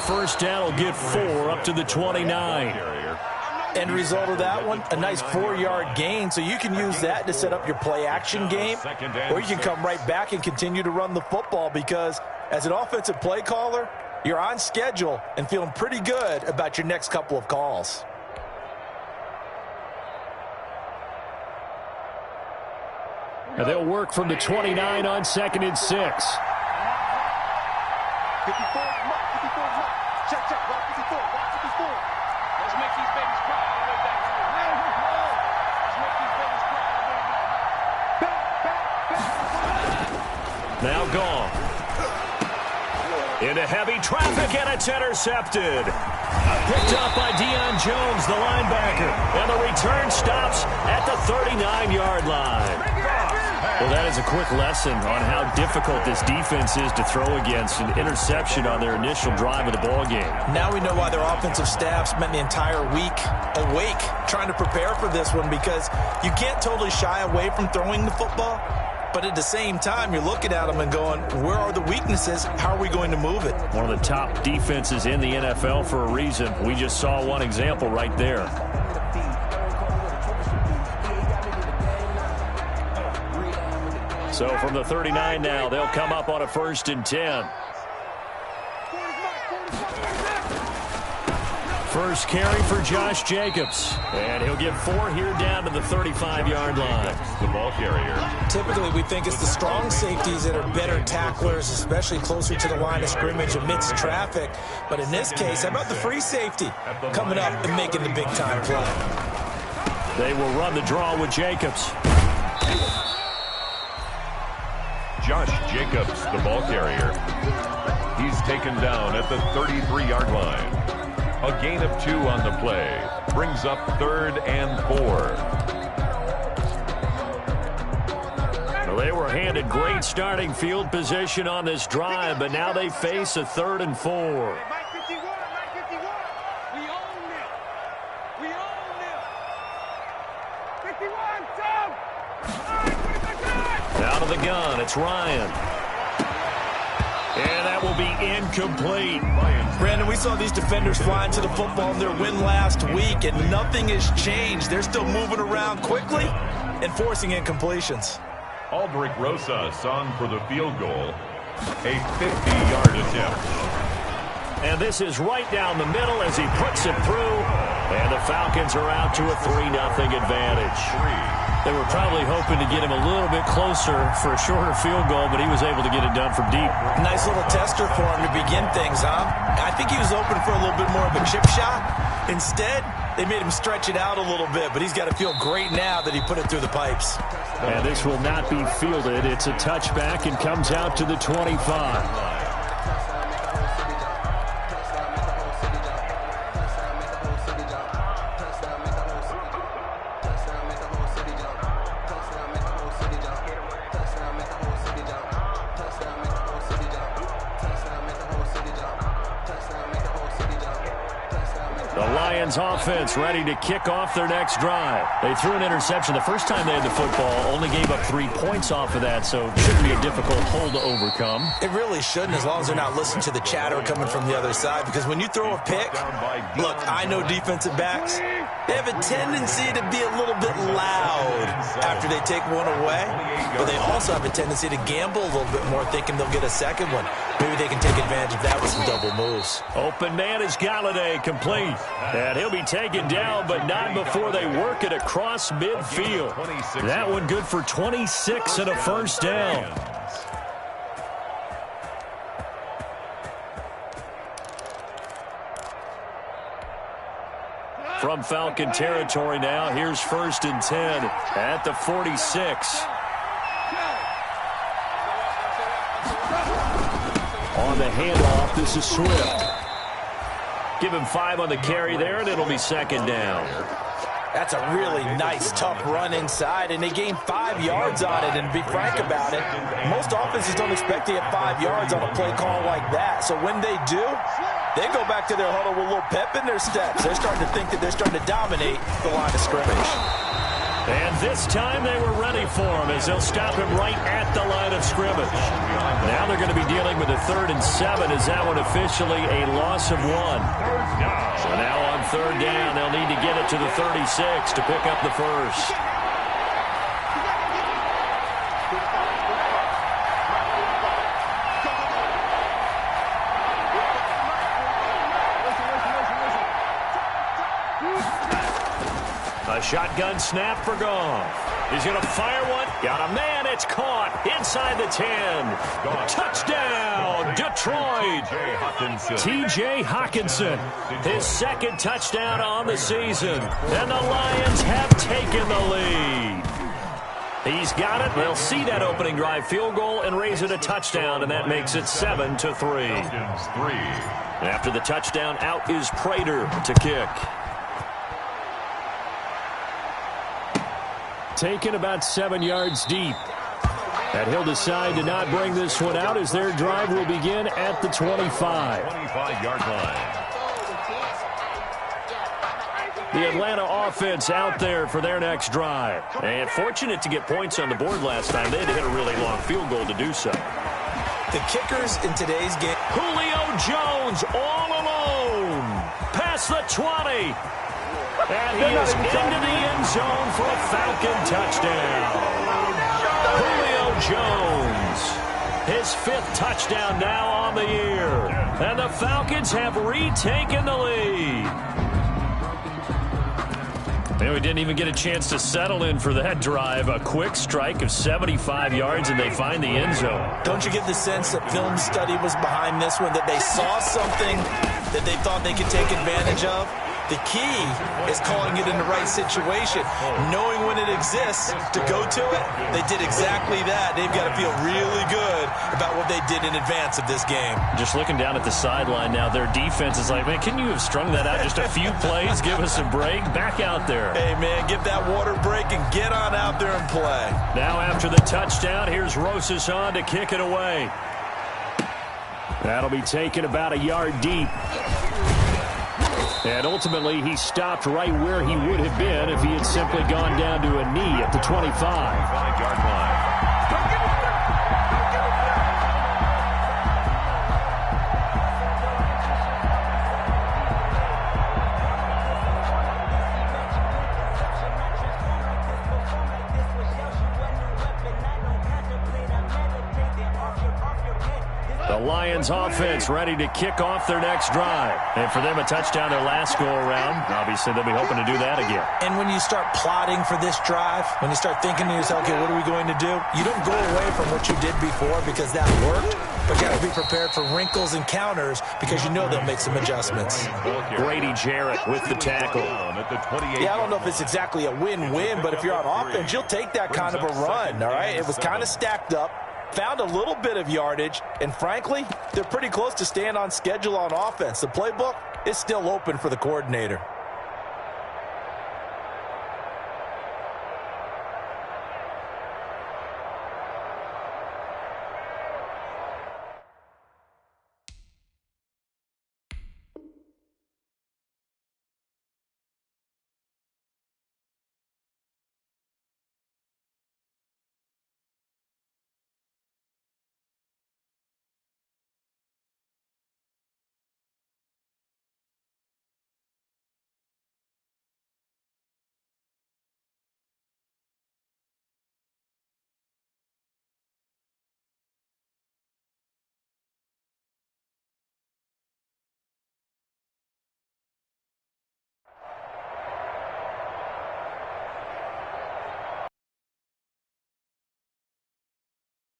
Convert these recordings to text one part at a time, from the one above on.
first down will get 4 up to the 29. End result of that one, a nice 4-yard gain, so you can use that to set up your play-action game, or you can come right back and continue to run the football because as an offensive play caller, you're on schedule and feeling pretty good about your next couple of calls. And they'll work from the 29 on 2nd and 6. 54, check, watch 54, watch 54. Let's make these babies cry all the way back. Let's make these babies cry all the way back. Now gone. Into heavy traffic, and it's intercepted. Picked up by Deion Jones, the linebacker. And the return stops at the 39-yard line. Well, that is a quick lesson on how difficult this defense is to throw against. An interception on their initial drive of the ball game. Now we know why their offensive staff spent the entire week awake trying to prepare for this one, because you can't totally shy away from throwing the football, but at the same time you're looking at them and going, where are the weaknesses? How are we going to move it? One of the top defenses in the NFL for a reason. We just saw one example right there. So from the 39 now, they'll come up on a 1st and 10. First carry for Josh Jacobs. And he'll get 4 here down to the 35-yard line. The ball carrier. Typically, we think it's the strong safeties that are better tacklers, especially closer to the line of scrimmage amidst traffic. But in this case, how about the free safety coming up and making the big-time play? They will run the draw with Jacobs. Josh Jacobs, the ball carrier. He's taken down at the 33-yard line. A gain of 2 on the play. Brings up 3rd and 4. Well, they were handed great starting field position on this drive, but now they face a 3rd and 4. Out of the gun, it's Ryan. And that will be incomplete. Brandon, we saw these defenders flying to the football in their win last week, and nothing has changed. They're still moving around quickly and forcing incompletions. Aldrich Rosas on for the field goal. A 50-yard attempt. And this is right down the middle as he puts it through. And the Falcons are out to a 3-0 advantage. They were probably hoping to get him a little bit closer for a shorter field goal, but he was able to get it done from deep. Nice little tester for him to begin things, huh? I think he was open for a little bit more of a chip shot. Instead, they made him stretch it out a little bit, but he's got to feel great now that he put it through the pipes. And this will not be fielded. It's a touchback and comes out to the 25. Offense ready to kick off their next drive. They threw an interception the first time they had the football, only gave up 3 points off of that, so it shouldn't be a difficult hole to overcome. It really shouldn't, as long as they're not listening to the chatter coming from the other side, because when you throw a pick, look, I know defensive backs, they have a tendency to be a little bit loud after they take one away, but they also have a tendency to gamble a little bit more, thinking they'll get a second one. Maybe they can take advantage of that with some double moves. Open man is Galladay, complete. And he'll be taken down, but not before they work it across midfield. That one good for 26 and a first down. From Falcon territory now, here's 1st and 10 at the 46. On the handoff, this is Swift. Give him 5 on the carry there, and it'll be 2nd down. That's a really nice, tough run inside, and they gained 5 yards on it. And to be frank about it, most offenses don't expect to get 5 yards on a play call like that. So when they do, they go back to their huddle with a little pep in their steps. They're starting to think that they're starting to dominate the line of scrimmage. And this time they were ready for him as they'll stop him right at the line of scrimmage. Now they're going to be dealing with a 3rd and 7 as that one officially a loss of 1. So now on 3rd down, they'll need to get it to the 36 to pick up the first. A shotgun snap for Goff. He's going to fire one. Got a man. It's caught inside the 10. Touchdown, Detroit. T.J. Hawkinson, his 2nd touchdown on the season. And the Lions have taken the lead. He's got it. They'll see that opening drive field goal and raise it a touchdown, and that makes it 7-3. After the touchdown, out is Prater to kick. Taken about 7 yards deep. And he'll decide to not bring this one out as their drive will begin at the 25. 25-yard line. The Atlanta offense out there for their next drive. And fortunate to get points on the board last time. They had to hit a really long field goal to do so. The kickers in today's game. Julio Jones all alone. Past the 20. And he is into the end zone for a Falcon touchdown. Julio Jones, his 5th touchdown now on the year. And the Falcons have retaken the lead. And we didn't even get a chance to settle in for that drive. A quick strike of 75 yards, and they find the end zone. Don't you get the sense that film study was behind this one, that they saw something that they thought they could take advantage of? The key is calling it in the right situation, knowing when it exists to go to it. They did exactly that. They've got to feel really good about what they did in advance of this game. Just looking down at the sideline now, their defense is like, man, can you have strung that out just a few plays? Give us a break. Back out there. Hey, man, give that water break and get on out there and play. Now after the touchdown, here's Rosas on to kick it away. That'll be taken about a yard deep. And ultimately, he stopped right where he would have been if he had simply gone down to a knee at the 25. 25-yard line. The Lions offense ready to kick off their next drive. And for them, a touchdown their last go-around. Obviously, they'll be hoping to do that again. And when you start plotting for this drive, when you start thinking to yourself, okay, what are we going to do? You don't go away from what you did before because that worked, but you got to be prepared for wrinkles and counters because you know they'll make some adjustments. Grady Jarrett with the tackle. Yeah, I don't know if it's exactly a win-win, but if you're on offense, you'll take that kind of a run, all right? It was kind of stacked up. Found a little bit of yardage, and frankly, they're pretty close to staying on schedule on offense. The playbook is still open for the coordinator.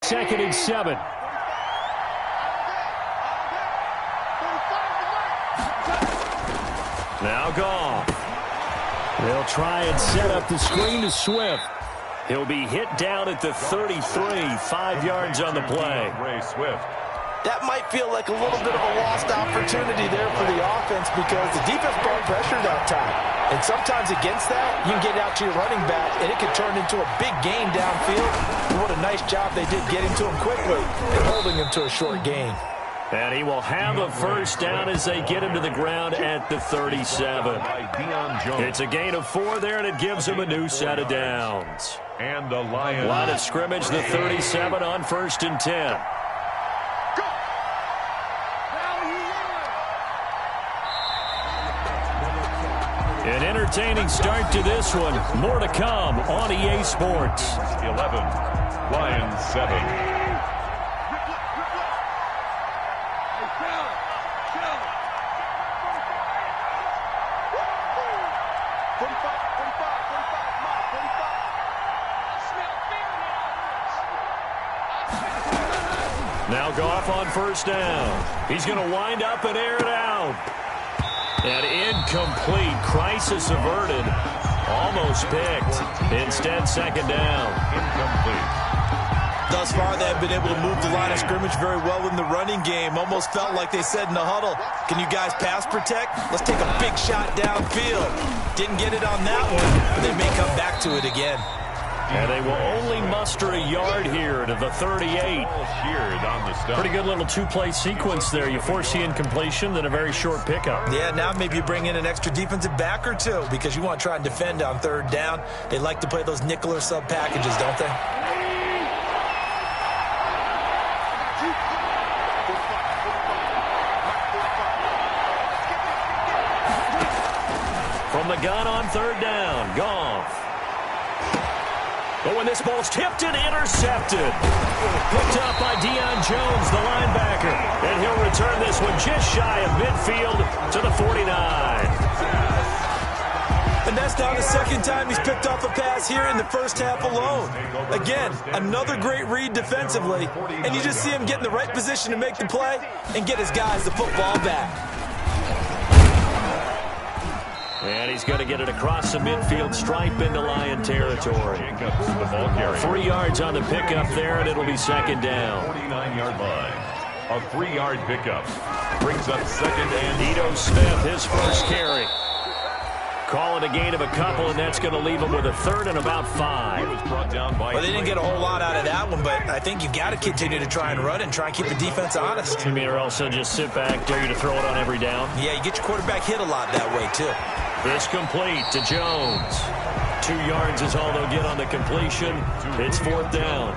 Second and 7. Now Goff. They'll try and set up the screen to Swift. He'll be hit down at the 33, 5 yards on the play. Ray Swift. That might feel like a little bit of a lost opportunity there for the offense because the defense brought pressure that time. And sometimes against that, you can get out to your running back, and it can turn into a big gain downfield. And what a nice job they did getting to him quickly and holding him to a short gain. And he will have a first down as they get him to the ground at the 37. It's a gain of 4 there, and it gives him a new set of downs. And the Lions. Line of scrimmage, the 37 on 1st and 10. An entertaining start to this one. More to come on EA Sports. 11, Lions 7. Now Goff on first down. He's going to wind up and air it out. And incomplete. Crisis averted. Almost picked. Instead, second down. Incomplete. Thus far, they have been able to move the line of scrimmage very well in the running game. Almost felt like they said in the huddle, can you guys pass protect? Let's take a big shot downfield. Didn't get it on that one, but they may come back to it again. And they will only muster a yard here to the 38. Pretty good little two-play sequence there. You force the incompletion, then a very short pickup. Yeah, now maybe you bring in an extra defensive back or two because you want to try and defend on third down. They like to play those nickel or sub packages, don't they? From the gun on third down, Goff. But when this ball's tipped and intercepted. Picked up by Deion Jones, the linebacker. And he'll return this one just shy of midfield to the 49. And that's now the second time he's picked off a pass here in the first half alone. Again, another great read defensively. And you just see him get in the right position to make the play and get his guys the football back. And he's going to get it across the midfield stripe into Lion territory. 3 yards on the pickup there, and it'll be second down. 49-yard line. A 3-yard pickup. Brings up second and Ito Smith, his first carry. Call it a gain of a couple, and that's going to leave him with a third and about 5. Well, they didn't get a whole lot out of that one, but I think you've got to continue to try and run and try and keep the defense honest. You mean or else they'll just sit back, dare you to throw it on every down? Yeah, you get your quarterback hit a lot that way, too. It's complete to Jones. 2 yards is all they'll get on the completion. It's fourth down.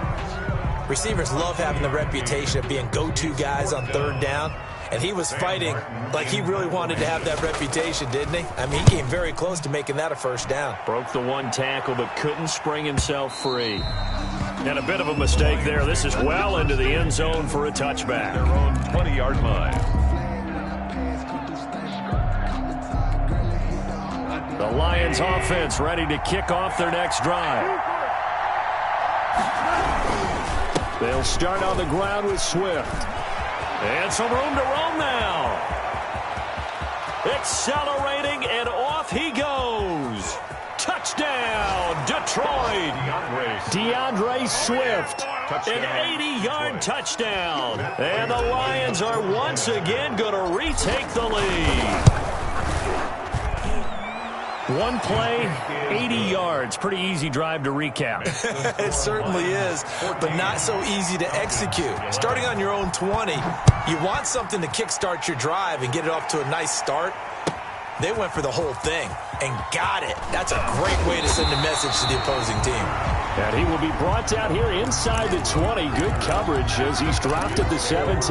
Receivers love having the reputation of being go-to guys on third down. And he was fighting like he really wanted to have that reputation, didn't he? I mean, he came very close to making that a first down. Broke the one tackle, but couldn't spring himself free. And a bit of a mistake there. This is well into the end zone for a touchback. Their own 20-yard line. The Lions offense ready to kick off their next drive. They'll start on the ground with Swift. And some room to roam now. Accelerating, and off he goes. Touchdown, Detroit. DeAndre Swift. An 80-yard touchdown. And the Lions are once again going to retake the lead. One play, 80 yards. Pretty easy drive to recap. It certainly is, but not so easy to execute. Starting on your own 20, you want something to kickstart your drive and get it off to a nice start. They went for the whole thing and got it. That's a great way to send a message to the opposing team. And he will be brought down here inside the 20. Good coverage as he's dropped at the 17.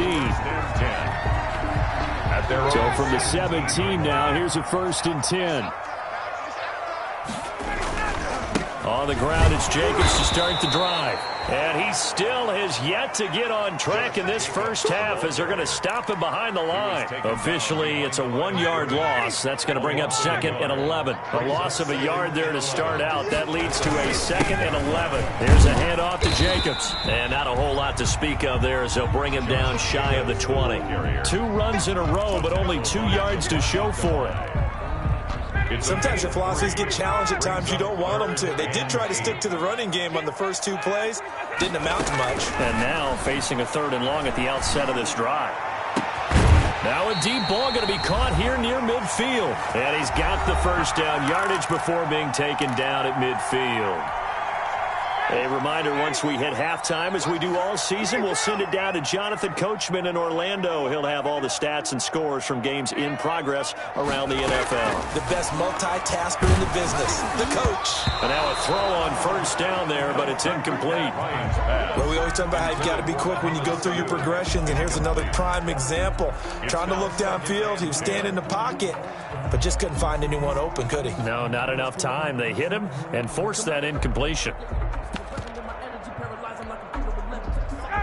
So from the 17 now, here's a 1st and 10. On the ground, it's Jacobs to start the drive. And he still has yet to get on track in this first half as they're going to stop him behind the line. Officially, it's a 1-yard loss. That's going to bring up 2nd and 11. A loss of a yard there to start out. That leads to a 2nd and 11. Here's a handoff to Jacobs. And not a whole lot to speak of there as they'll bring him down shy of the 20. 2 runs in a row, but only 2 yards to show for it. Sometimes your philosophies get challenged at times you don't want them to. They did try to stick to the running game on the first 2 plays. Didn't amount to much. And now facing a 3rd and long at the outset of this drive. Now a deep ball going to be caught here near midfield. And he's got the first down yardage before being taken down at midfield. A reminder, once we hit halftime, as we do all season, we'll send it down to Jonathan Coachman in Orlando. He'll have all the stats and scores from games in progress around the NFL. The best multitasker in the business, the coach. And now a throw on first down there, but it's incomplete. Well, we always talk about how you've got to be quick when you go through your progressions, and here's another prime example. Trying to look downfield, he was standing in the pocket, but just couldn't find anyone open, could he? No, not enough time. They hit him and forced that incompletion.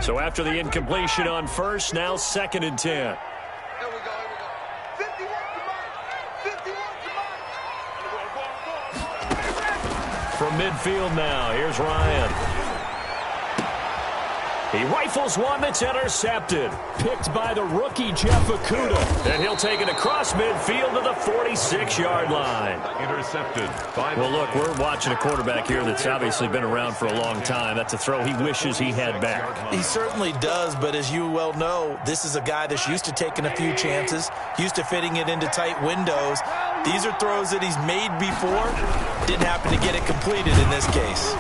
So after the incompletion on first, now 2nd and 10. Here we go. 51 to Mike. 51 to Mike. From midfield now, here's Ryan. He rifles one that's intercepted. Picked by the rookie, Jeff Okudah. And he'll take it across midfield to the 46-yard line. Intercepted. Well, look, we're watching a quarterback here that's obviously been around for a long time. That's a throw he wishes he had back. He certainly does, but as you well know, this is a guy that's used to taking a few chances, used to fitting it into tight windows. These are throws that he's made before. Didn't happen to get it completed in this case.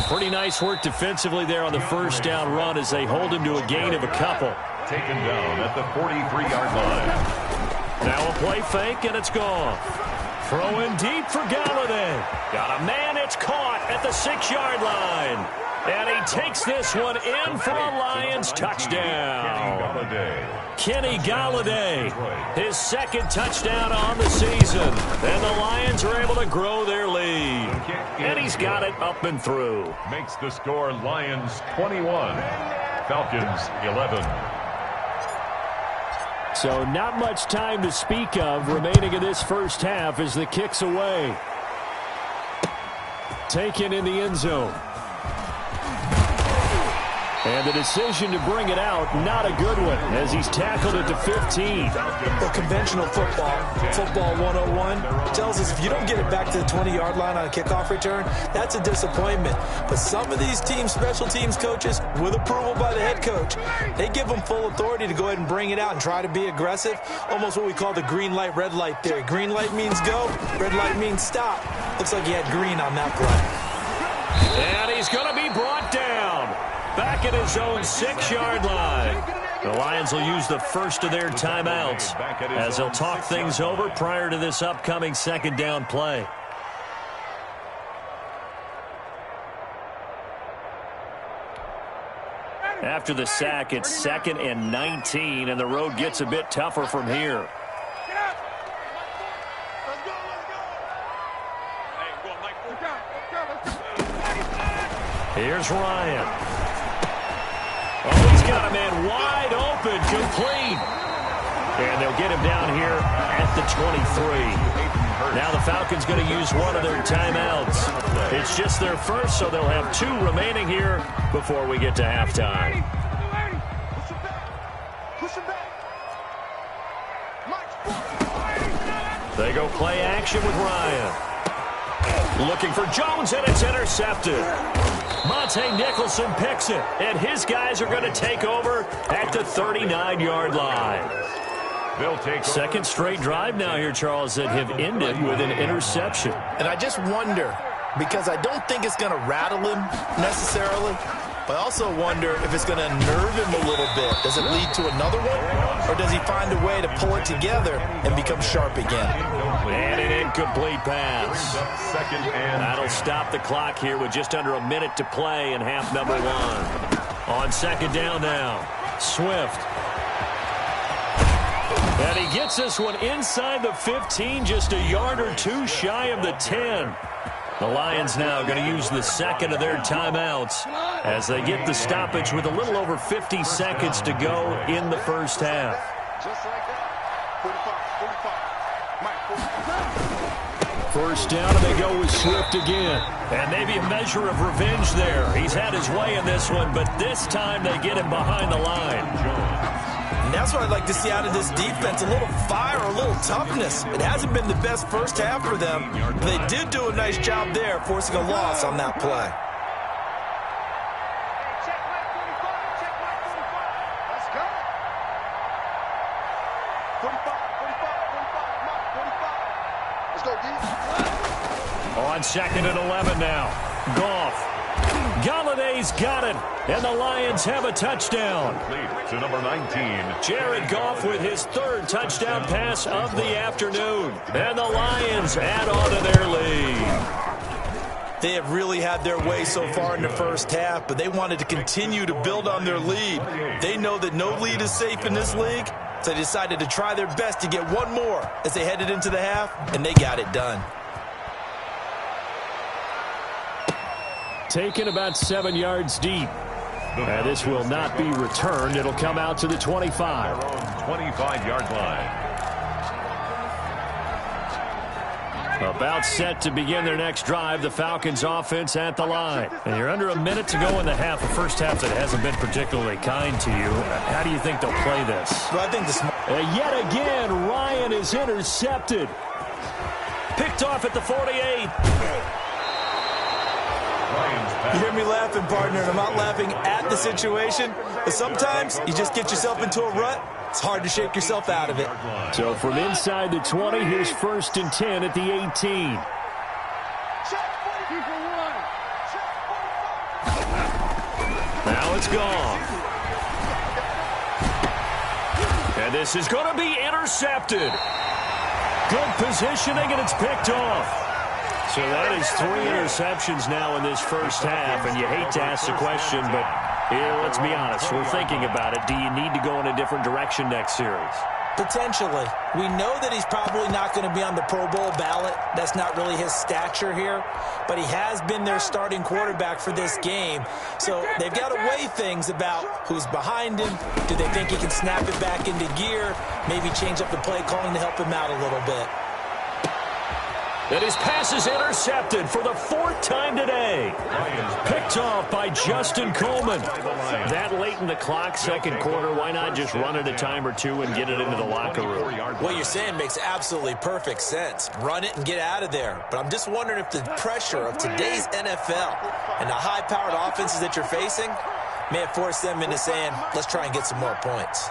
Pretty nice work defensively there on the first down run as they hold him to a gain of a couple. Taken down at the 43-yard line. Now a play fake, and it's gone. Throwing deep for Galladay. Got a man, it's caught at the 6-yard line. And he takes this one in for a Lions touchdown. Kenny Galladay, his 2nd touchdown on the season. And the Lions are able to grow their lead. And he's got it up and through. Makes the score Lions 21, Falcons 11. So not much time to speak of remaining in this first half as the kick's away. Taken in the end zone. And the decision to bring it out, not a good one, as he's tackled it to 15. Well, conventional football 101, tells us if you don't get it back to the 20-yard line on a kickoff return, that's a disappointment. But some of these teams, special teams coaches, with approval by the head coach, they give them full authority to go ahead and bring it out and try to be aggressive, almost what we call the green light, red light theory. Green light means go, red light means stop. Looks like he had green on that play. And he's going to be brought down. Back at his own 6-yard line. The Lions will use the first of their timeouts as they'll talk things over prior to this upcoming 2nd down play. After the sack, it's 2nd and 19, and the road gets a bit tougher from here. Here's Ryan. Oh, he's got a man wide open, complete. And they'll get him down here at the 23. Now the Falcons going to use one of their timeouts. It's just their first, so they'll have 2 remaining here before we get to halftime. They go play action with Ryan. Looking for Jones, and it's intercepted. Monte Nicholson picks it, and his guys are going to take over at the 39-yard line. They'll take 2nd straight drive now here, Charles, that have ended with an interception. And I just wonder, because I don't think it's going to rattle him necessarily, but I also wonder if it's going to nerve him a little bit. Does it lead to another one, or does he find a way to pull it together and become sharp again? And an incomplete pass. 2nd and That'll stop the clock here with just under a minute to play in half number 1. On 2nd down now, Swift. And he gets this one inside the 15, just a yard or 2 shy of the 10. The Lions now going to use the 2nd of their timeouts as they get the stoppage with a little over 50 seconds to go in the first half. Just like that. 45. First down, and they go with Swift again. And maybe a measure of revenge there. He's had his way in this one, but this time they get him behind the line. And that's what I'd like to see out of this defense, a little fire, a little toughness. It hasn't been the best first half for them, but they did do a nice job there, forcing a loss on that play. Check Mike 45. Check Mike 45. Let's go. 45. Mike 45. Let's go, D. On 2nd and 11 now. Goff Galladay's got it, and the Lions have a touchdown. To number 19. Jared Goff with his third touchdown pass of the afternoon. And the Lions add on to their lead. They have really had their way so far in the first half, but they wanted to continue to build on their lead. They know that no lead is safe in this league, so they decided to try their best to get one more as they headed into the half, and they got it done. Taken about 7 yards deep. This will not be returned. It'll come out to the 25. 25-yard line. About set to begin their next drive, the Falcons offense at the line. And you're under a minute to go in the half, a first half that hasn't been particularly kind to you. How do you think they'll play this? Well, I think this. Yet again, Ryan is intercepted. Picked off at the 48. You hear me laughing, partner, and I'm not laughing at the situation, but sometimes you just get yourself into a rut. It's hard to shake yourself out of it. So from inside the 20, here's 1st and 10 at the 18. Now it's gone. And this is going to be intercepted. Good positioning, and it's picked off. So that is 3 interceptions now in this first half, and you hate to ask the question, but let's be honest. We're thinking about it. Do you need to go in a different direction next series? Potentially. We know that he's probably not going to be on the Pro Bowl ballot. That's not really his stature here, but he has been their starting quarterback for this game. So they've got to weigh things about who's behind him. Do they think he can snap it back into gear? Maybe change up the play calling to help him out a little bit. And his pass is intercepted for the 4th time today. Picked off by Justin Coleman. That late in the clock, second quarter, why not just run it a time or two and get it into the locker room? What you're saying makes absolutely perfect sense. Run it and get out of there. But I'm just wondering if the pressure of today's NFL and the high-powered offenses that you're facing may have forced them into saying, let's try and get some more points.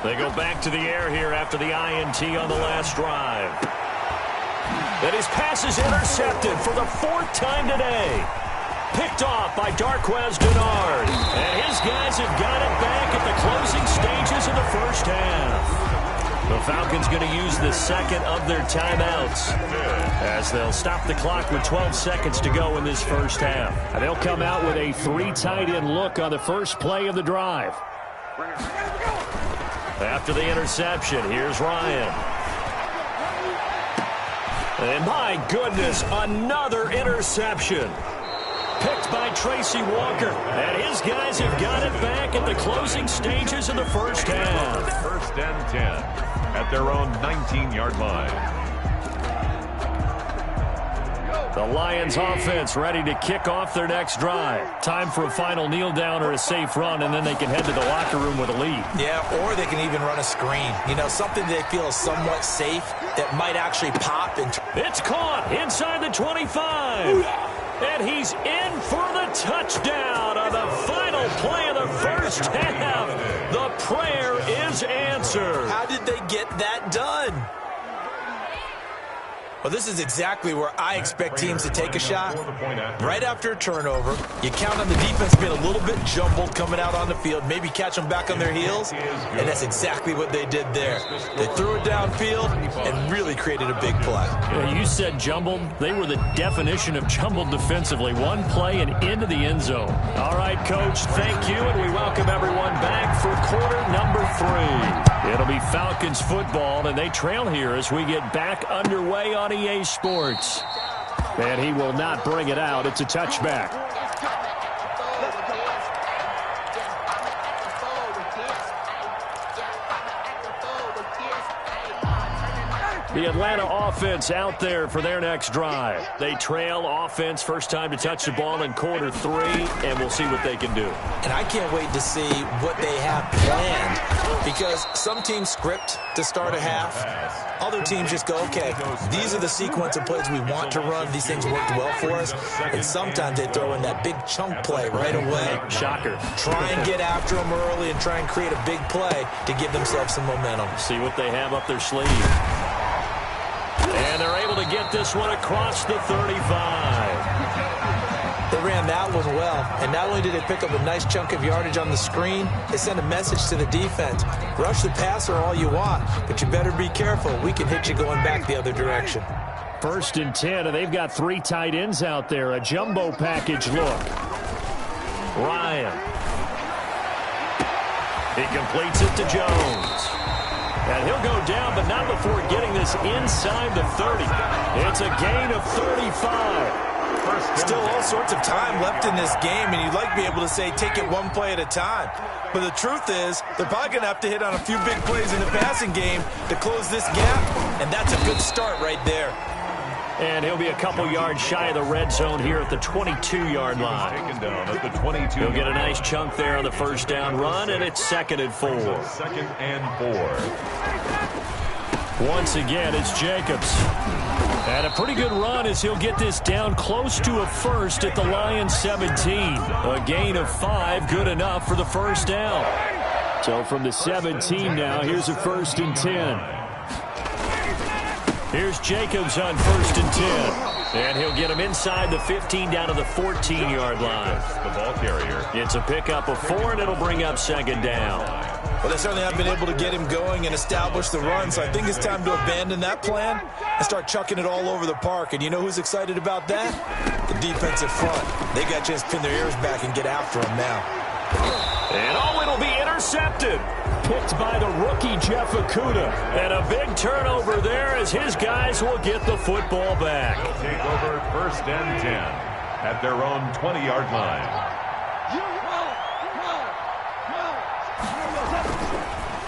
They go back to the air here after the INT on the last drive. And his pass is intercepted for the 4th time today. Picked off by Darquez Denard. And his guys have got it back at the closing stages of the first half. The Falcons going to use the second of their timeouts as they'll stop the clock with 12 seconds to go in this first half. And they'll come out with a 3 tight end look on the first play of the drive. After the interception, here's Ryan. And my goodness, another interception. Picked by Tracy Walker. And his guys have got it back at the closing stages of the first half. 1st and 10 at their own 19-yard line. The Lions offense ready to kick off their next drive. Time for a final kneel down or a safe run, and then they can head to the locker room with a lead. Yeah, or they can even run a screen. You know, something they feel is somewhat safe that might actually pop. It's caught inside the 25. And he's in for the touchdown on the final play of the first half. The prayer is answered. How did they get that done? Well, this is exactly where I expect teams to take a shot. Right after a turnover, you count on the defense being a little bit jumbled coming out on the field, maybe catch them back on their heels, and that's exactly what they did there. They threw it downfield and really created a big play. Yeah, you said jumbled. They were the definition of jumbled defensively. One play and into the end zone. All right, Coach, thank you, and we welcome everyone back for quarter number 3. It'll be Falcons football, and they trail here as we get back underway on EA Sports. And he will not bring it out. It's a touchback. The Atlanta offense out there for their next drive. They trail offense, first time to touch the ball in quarter 3, and we'll see what they can do. And I can't wait to see what they have planned, because some teams script to start a half. Other teams just go, okay, these are the sequence of plays we want to run. These things worked well for us. And sometimes they throw in that big chunk play right away. Shocker. Try and get after them early and try and create a big play to give themselves some momentum. See what they have up their sleeve. And they're able to get this one across the 35. ran that one well. And not only did they pick up a nice chunk of yardage on the screen, they sent a message to the defense. Rush the passer all you want, but you better be careful. We can hit you going back the other direction. 1st and 10, and they've got 3 tight ends out there. A jumbo package look. Ryan. He completes it to Jones. And he'll go down, but not before getting this inside the 30. It's a gain of 35. Still all sorts of time left in this game, and you'd like to be able to say take it one play at a time. But the truth is, they're probably going to have to hit on a few big plays in the passing game to close this gap, and that's a good start right there. And he'll be a couple yards shy of the red zone here at the 22-yard line. Taken down at the 22. He'll get a nice chunk there on the 1st down run, and it's 2nd and 4. 2nd and 4. Once again, it's Jacobs. And a pretty good run as he'll get this down close to a first at the Lions 17. A gain of 5, good enough for the 1st down. So from the 17 now, here's a 1st and 10. Here's Jacobs on 1st and 10. And he'll get him inside the 15 down to the 14-yard line. The ball carrier. It's a pickup of 4, and it'll bring up 2nd down. Well, they certainly have been able to get him going and establish the run, so I think it's time to abandon that plan and start chucking it all over the park. And you know who's excited about that? The defensive front. They got a chance to pin their ears back and get after him now. And it'll be intercepted. Picked by the rookie Jeff Okudah. And a big turnover there as his guys will get the football back. They'll take over 1st and 10 at their own 20-yard line.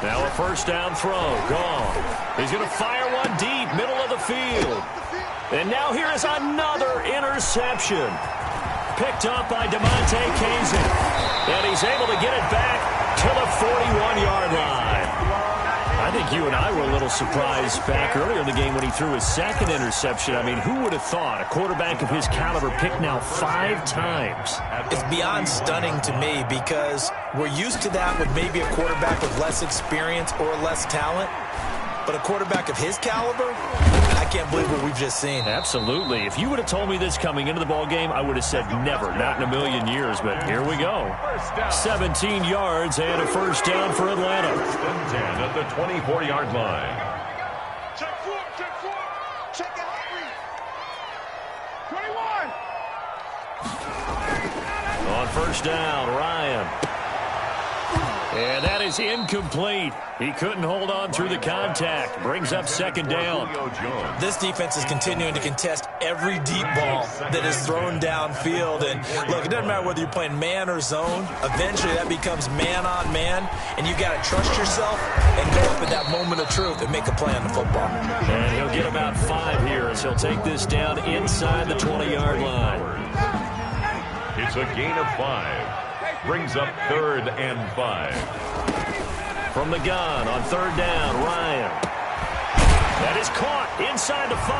Now a 1st down throw. Gone. He's going to fire one deep, middle of the field. And now here is another interception. Picked up by DeMonte Kazin. And he's able to get it back to the 41-yard line. I think you and I were a little surprised back earlier in the game when he threw his 2nd interception. I mean, who would have thought a quarterback of his caliber picked now 5 times? It's beyond stunning to me because we're used to that with maybe a quarterback with less experience or less talent. But a quarterback of his caliber, I can't believe what we've just seen. Absolutely. If you would have told me this coming into the ball game, I would have said never, not in a million years. But here we go. 17 yards and a 1st down for Atlanta. 1st and 10 at the 24-yard line. Check 4, check 4. Check it, hungry. 21. On 1st down, Ryan. And that is incomplete. He couldn't hold on through the contact. Brings up 2nd down. This defense is continuing to contest every deep ball that is thrown downfield. And look, it doesn't matter whether you're playing man or zone. Eventually that becomes man on man. And you got to trust yourself and go up at that moment of truth and make a play on the football. And he'll get about 5 here as he'll take this down inside the 20-yard line. It's a gain of 5. Brings up 3rd and 5. From the gun on 3rd down, Ryan. That is caught inside the 5.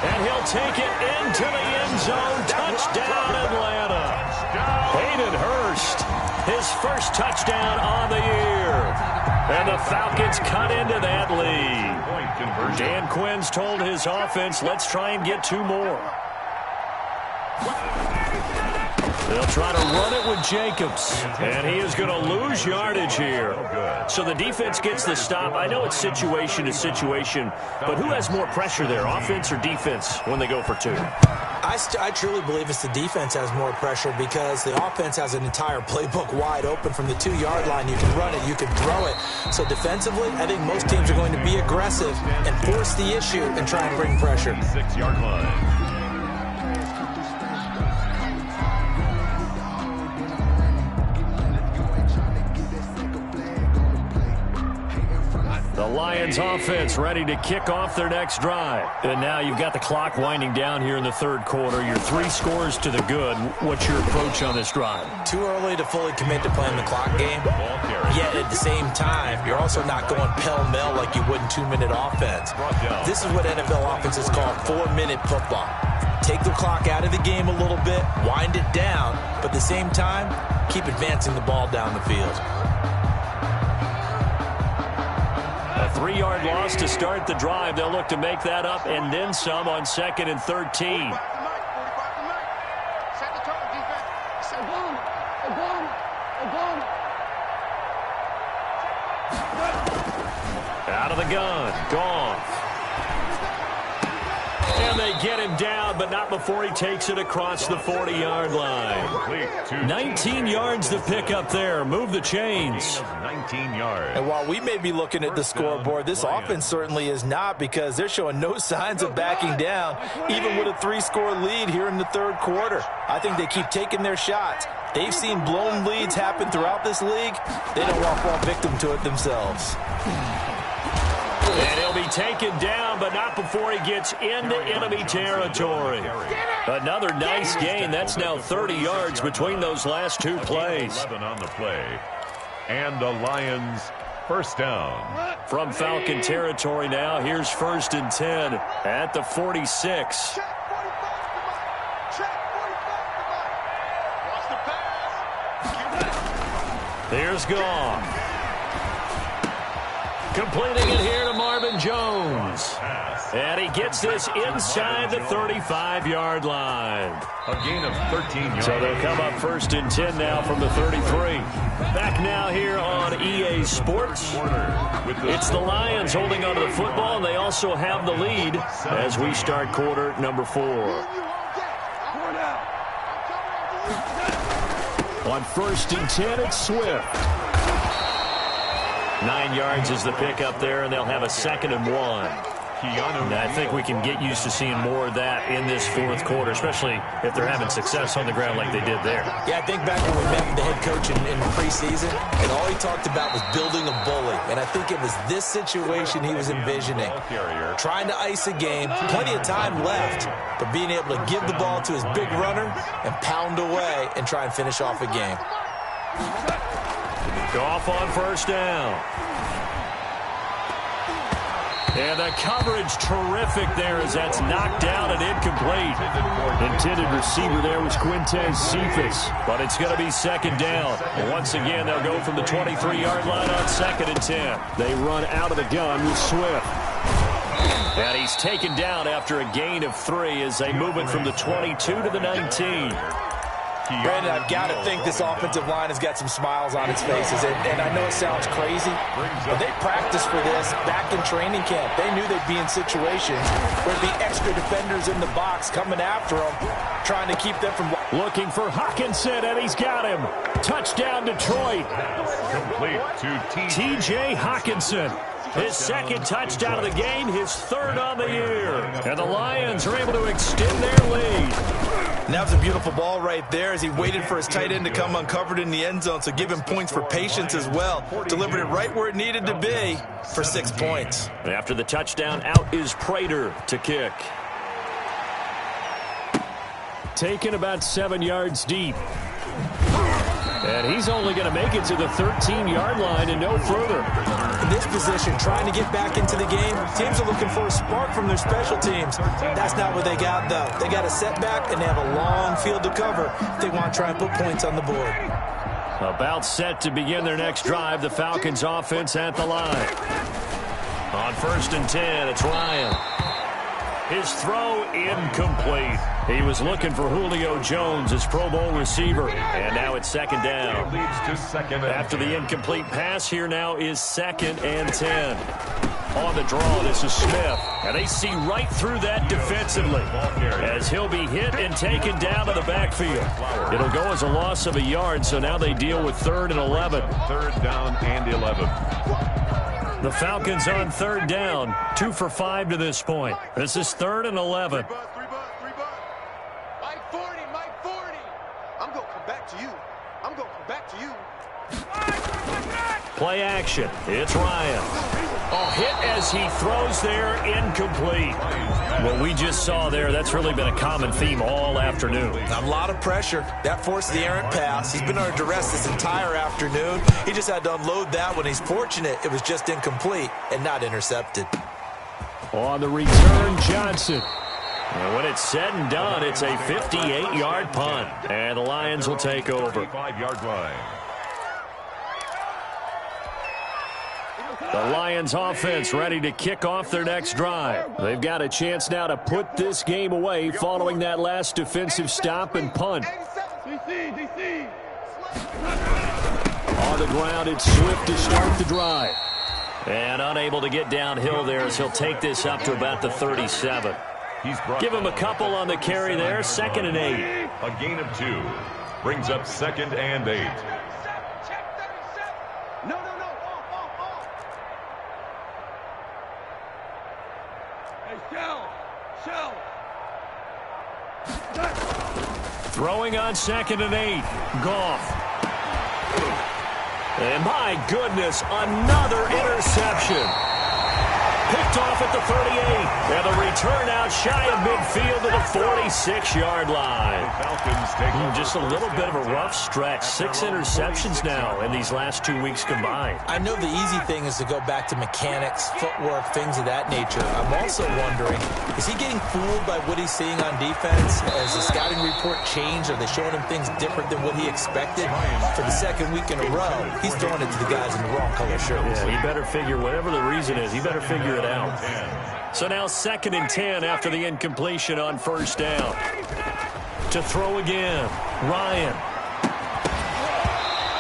And he'll take it into the end zone. Touchdown, Atlanta. Hayden Hurst, his 1st touchdown on the year. And the Falcons cut into that lead. Dan Quinn's told his offense, let's try and get 2 more. They'll try to run it with Jacobs, and he is going to lose yardage here. So the defense gets the stop. I know it's situation to situation, but who has more pressure there, offense or defense, when they go for 2? I truly believe it's the defense has more pressure because the offense has an entire playbook wide open from the 2-yard line. You can run it, you can throw it. So defensively, I think most teams are going to be aggressive and force the issue and try and bring pressure. 6-yard line. The Lions offense ready to kick off their next drive. And now you've got the clock winding down here in the 3rd quarter. You're 3 scores to the good. What's your approach on this drive? Too early to fully commit to playing the clock game. Yet at the same time, you're also not going pell-mell like you would in 2-minute offense. This is what NFL offenses call 4-minute football. Take the clock out of the game a little bit, wind it down, but at the same time, keep advancing the ball down the field. A 3-yard loss to start the drive. They'll look to make that up and then some on 2nd and 13. Set the tone. the gun. Goff. And they get him down, but not before he takes it across the 40-yard line. 19 yards to pick up there. Move the chains. 19 yards. And while we may be looking at the scoreboard, this offense certainly is not, because they're showing no signs of backing down, even with a 3-score lead here in the third quarter. I think they keep taking their shots. They've seen blown leads happen throughout this league. They don't want to fall victim to it themselves. And he'll be taken down, but not before he gets into enemy territory. Another nice gain. That's now 30 yards between those last two plays. 11 on the play. And the Lions first down. From Falcon territory now, here's 1st and 10 at the 46. Here's Goff. Completing it here to Marvin Jones. And he gets this inside the 35-yard line. A gain of 13 yards. So they'll come up 1st and 10 now from the 33. Back now here on EA Sports. It's the Lions holding onto the football, and they also have the lead as we start quarter number 4. On 1st and 10, it's Swift. 9 yards is the pickup there, and they'll have a 2nd and 1. And I think we can get used to seeing more of that in this fourth quarter, especially if they're having success on the ground like they did there. Yeah, I think back when we met with the head coach in preseason, and all he talked about was building a bully. And I think it was this situation he was envisioning. Trying to ice a game, plenty of time left, but being able to give the ball to his big runner and pound away and try and finish off a game. Goff on 1st down. And the coverage terrific there as that's knocked down and incomplete. Intended receiver there was Quintez Cephas, but it's going to be 2nd down. And once again, they'll go from the 23-yard line on 2nd and 10. They run out of the gun with Swift. And he's taken down after a gain of 3 as they move it from the 22 to the 19. Brandon, I've got to think this offensive line has got some smiles on its faces. And I know it sounds crazy, but they practiced for this back in training camp. They knew they'd be in situations where there'd be extra defenders in the box coming after them, trying to keep them from... Looking for Hawkinson, and he's got him. Touchdown, Detroit. Complete to T.J. Hawkinson. His 2nd touchdown of the game, his 3rd on the year. And the Lions are able to extend their lead. And that was a beautiful ball right there as he waited for his tight end to come uncovered in the end zone, so give him points for patience as well. Delivered it right where it needed to be for 6 points. After the touchdown, out is Prater to kick. Taken about 7 yards deep. And he's only going to make it to the 13-yard line and no further. In this position, trying to get back into the game, teams are looking for a spark from their special teams. That's not what they got, though. They got a setback, and they have a long field to cover if they want to try and put points on the board. About set to begin their next drive, the Falcons offense at the line. On 1st and 10, it's Ryan. His throw incomplete. He was looking for Julio Jones, his Pro Bowl receiver. And now it's 2nd down. After the incomplete pass, here now is 2nd and 10. On the draw, this is Smith. And they see right through that defensively as he'll be hit and taken down to the backfield. It'll go as a loss of a yard, so now they deal with 3rd and 11. 3rd down and 11. The Falcons on 3rd down, 2 for 5 to this point. This is 3rd and 11. Mike 40, Mike 40. I'm going to come back to you. I'm going to come back to you. Play action. It's Ryan. Oh, hit as he throws there, incomplete. What we just saw there, that's really been a common theme all afternoon. A lot of pressure. That forced the errant pass. He's been under duress this entire afternoon. He just had to unload that one. He's fortunate it was just incomplete and not intercepted. On the return, Johnson. And when it's said and done, it's a 58-yard punt. And the Lions will take over. 5-yard line. The Lions offense ready to kick off their next drive. They've got a chance now to put this game away following that last defensive stop and punt. On the ground, it's Swift to start the drive. And unable to get downhill there as he'll take this up to about the 37. Give him a couple on the carry there, 2nd and 8. A gain of 2 brings up 2nd and 8. Throwing on 2nd and 8. Goff. And my goodness, another interception. Picked off at the 38. And the return out shy of midfield to the 46-yard line. Just a little bit of a rough stretch. 6 interceptions now in these last 2 weeks combined. I know the easy thing is to go back to mechanics, footwork, things of that nature. I'm also wondering, is he getting fooled by what he's seeing on defense? Has the scouting report changed? Are they showing him things different than what he expected? For the 2nd week in a row, he's throwing it to the guys in the wrong color shirts. Yeah, he better figure, whatever the reason is, he better figure it out. So now 2nd and 10 after the incompletion on 1st down. To throw again, Ryan.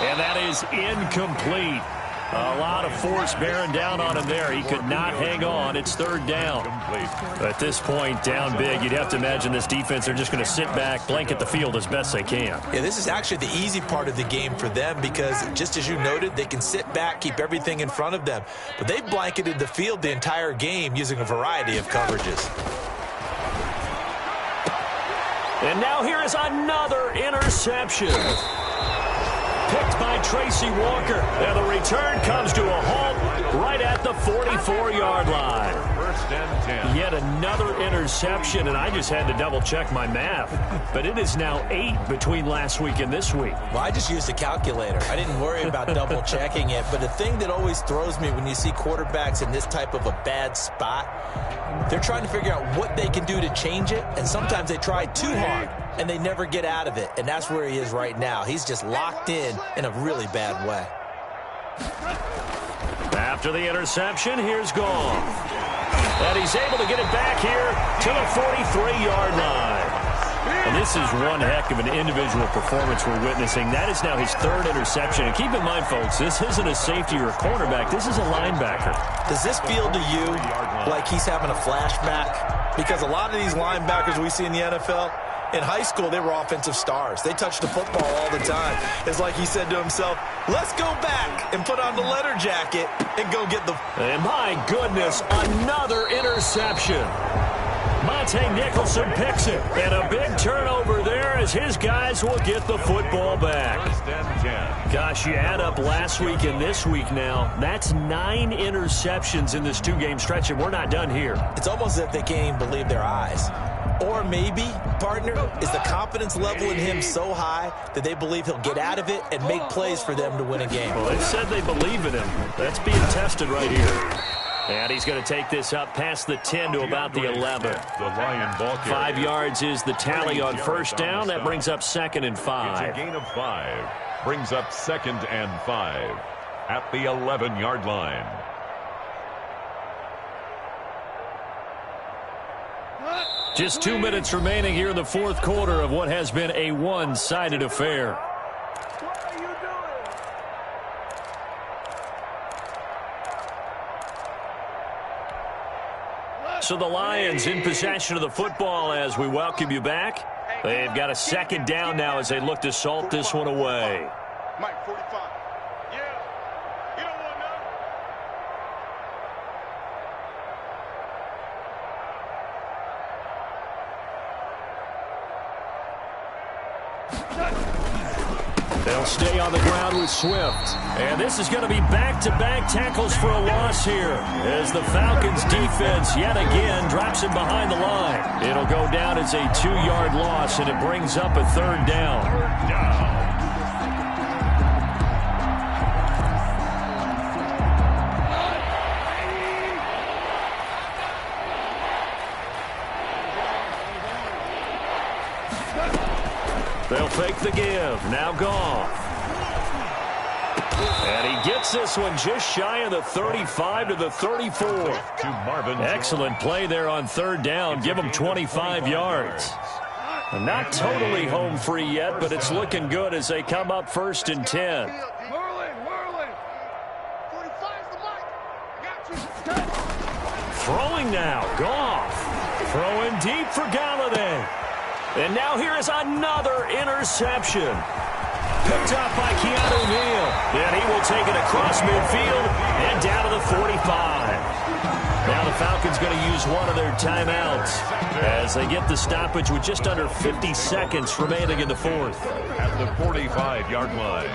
And that is incomplete. A lot of force bearing down on him there. He could not hang on. It's 3rd down. At this point, down big, you'd have to imagine this defense are just going to sit back, blanket the field as best they can. Yeah, this is actually the easy part of the game for them because, just as you noted, they can sit back, keep everything in front of them. But they've blanketed the field the entire game using a variety of coverages. And now here is another interception. Picked by Tracy Walker. And the return comes to a halt right at the 44-yard line. 1st and 10. Yet another interception, and I just had to double-check my math. But it is now 8 between last week and this week. Well, I just used a calculator. I didn't worry about double-checking it. But the thing that always throws me when you see quarterbacks in this type of a bad spot, they're trying to figure out what they can do to change it, and sometimes they try too hard, and they never get out of it. And that's where he is right now. He's just locked in a really bad way. After the interception, here's Goff. And he's able to get it back here to the 43-yard line. And this is one heck of an individual performance we're witnessing. That is now his 3rd interception. And keep in mind, folks, this isn't a safety or a cornerback. This is a linebacker. Does this feel to you like he's having a flashback? Because a lot of these linebackers we see in the NFL, in high school, they were offensive stars. They touched the football all the time. It's like he said to himself, let's go back and put on the leather jacket and go get the... And my goodness, another interception. Monte Nicholson picks it. And a big turnover there as his guys will get the football back. 1st and 10. Gosh, you add up last week and this week now. That's 9 interceptions in this 2-game stretch, and we're not done here. It's almost as if they can't even believe their eyes. Or maybe, partner, is the confidence level in him so high that they believe he'll get out of it and make plays for them to win a game. Well, they said they believe in him. That's being tested right here. And he's going to take this up past the 10 to about the 11. The Lion ball carrier. 5 yards is the tally on 1st down. That brings up 2nd and 5. It's a gain of 5. Brings up 2nd and 5 at the 11-yard line. Just 2 minutes remaining here in the 4th quarter of what has been a one-sided affair. What are you doing? So the Lions in possession of the football as we welcome you back. They've got a 2nd down now as they look to salt this one away. Mike, 45. Yeah. You don't want none. They'll stay on the ground with Swift. And this is going to be back-to-back tackles for a loss here as the Falcons defense yet again drops him behind the line. It'll go down as a 2-yard loss, and it brings up a 3rd down. 3rd down. They'll fake the give. Now Goff. And he gets this one just shy of the 35 to the 34. To Marvin. Excellent play there on 3rd down. Give him 25 yards. Not totally home free yet, but it's looking good as they come up 1st and 10. Whirling. 45's the mic. throwing now. Goff throwing deep for Galladay. And now here is another interception. Picked up by Keanu Neal. And he will take it across midfield and down to the 45. Now the Falcons going to use one of their timeouts as they get the stoppage with just under 50 seconds remaining in the fourth. At the 45-yard line.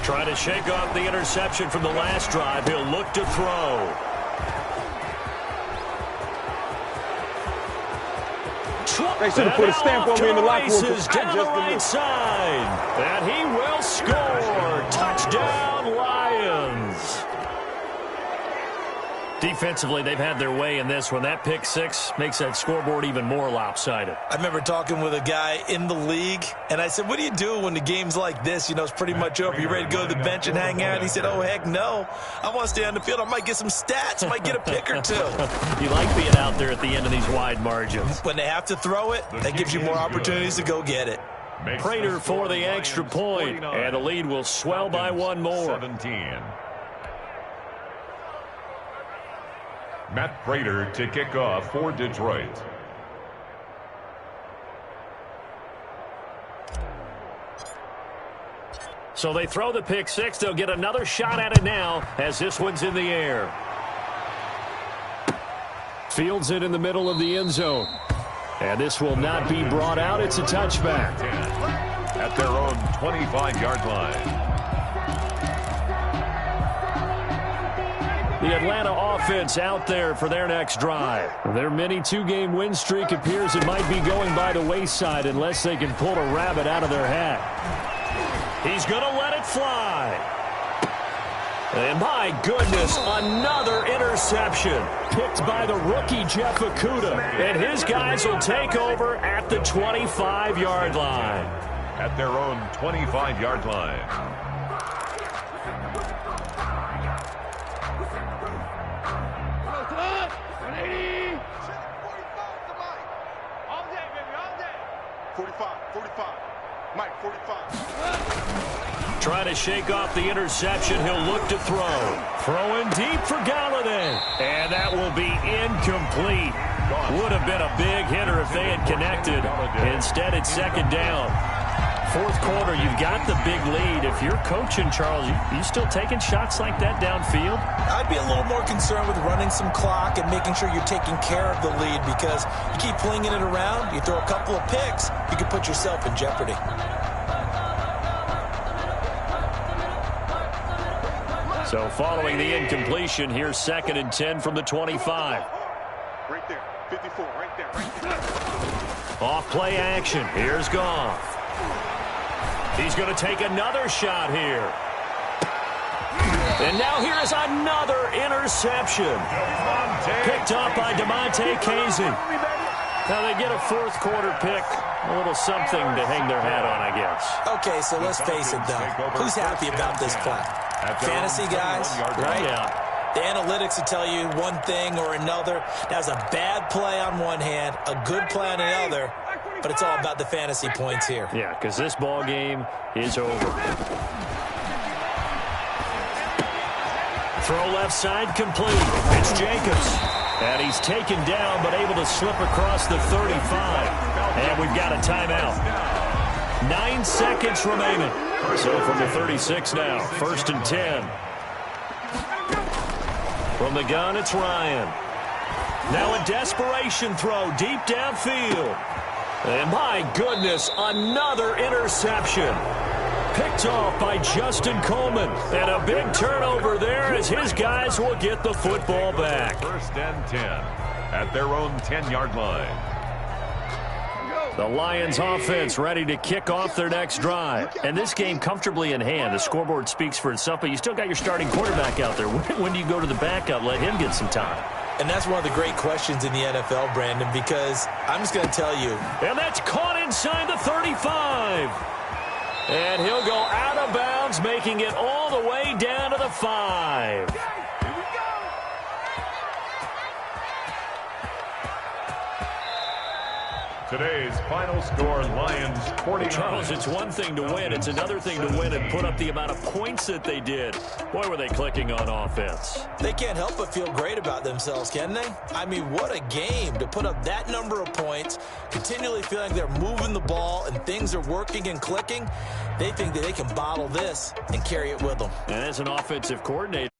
Trying to shake off the interception from the last drive. He'll look to throw. They should have put a stamp on me in the locker room. Down the right side. And he will score. Touchdown, Lions. Defensively, they've had their way in this one. That pick six makes that scoreboard even more lopsided. I remember talking with a guy in the league, and I said, what do you do when the game's like this? You know, it's pretty much over. You ready to go to the bench and hang out? He said, oh, heck no. I want to stay on the field. I might get some stats. I might get a pick or two. You like being out there at the end of these wide margins. When they have to throw it, that gives you more opportunities to go get it. Prater for the extra point, and the lead will swell by one more. 17. Matt Prater to kick off for Detroit. So they throw the pick six. They'll get another shot at it now as this one's in the air. Fields it in the middle of the end zone. And this will not be brought out. It's a touchback. At their own 25-yard line. The Atlanta offense out there for their next drive. Their mini two-game win streak appears it might be going by the wayside unless they can pull a rabbit out of their hat. He's going to let it fly. And my goodness, another interception picked by the rookie Jeff Okudah. And his guys will take over at the 25-yard line. At their own 25-yard line. Trying to shake off the interception. He'll look to throw. Throwing deep for Galladay. And that will be incomplete. Would have been a big hitter if they had connected. Instead, it's second down. Fourth quarter, you've got the big lead. If you're coaching, Charles, you still taking shots like that downfield? I'd be a little more concerned with running some clock and making sure you're taking care of the lead, because you keep flinging it around, you throw a couple of picks, you could put yourself in jeopardy. So following the incompletion, here's 2nd and 10 from the 25. Right there, 54, right there. Off play action. Here's Goff. He's going to take another shot here. And now here is another interception. Picked up by DeMonte Casey. Now they get a fourth quarter pick. A little something to hang their hat on, I guess. Okay, so let's face it, though. Who's happy about this play? Fantasy guys, right? Yeah. The analytics will tell you one thing or another. That's a bad play on one hand, a good play on the other, but it's all about the fantasy points here. Yeah, because this ball game is over. Throw left side complete. It's Jacobs. And he's taken down, but able to slip across the 35. And we've got a timeout. 9 seconds remaining. So from the 36 now, 1st and 10. From the gun, it's Ryan. Now a desperation throw deep downfield. And my goodness, another interception. Picked off by Justin Coleman. And a big turnover there as his guys will get the football back. 1st and 10 at their own 10-yard line. The Lions offense ready to kick off their next drive. And this game comfortably in hand. The scoreboard speaks for itself, but you still got your starting quarterback out there. When do you go to the backup? Let him get some time. And that's one of the great questions in the NFL, Brandon, because I'm just going to tell you. And that's caught inside the 35. And he'll go out of bounds, making it all the way down to the 5. Today's final score, Lions 49. Charles, it's one thing to win. It's another thing to win and put up the amount of points that they did. Boy, were they clicking on offense. They can't help but feel great about themselves, can they? I mean, what a game to put up that number of points, continually feeling they're moving the ball and things are working and clicking. They think that they can bottle this and carry it with them. And as an offensive coordinator,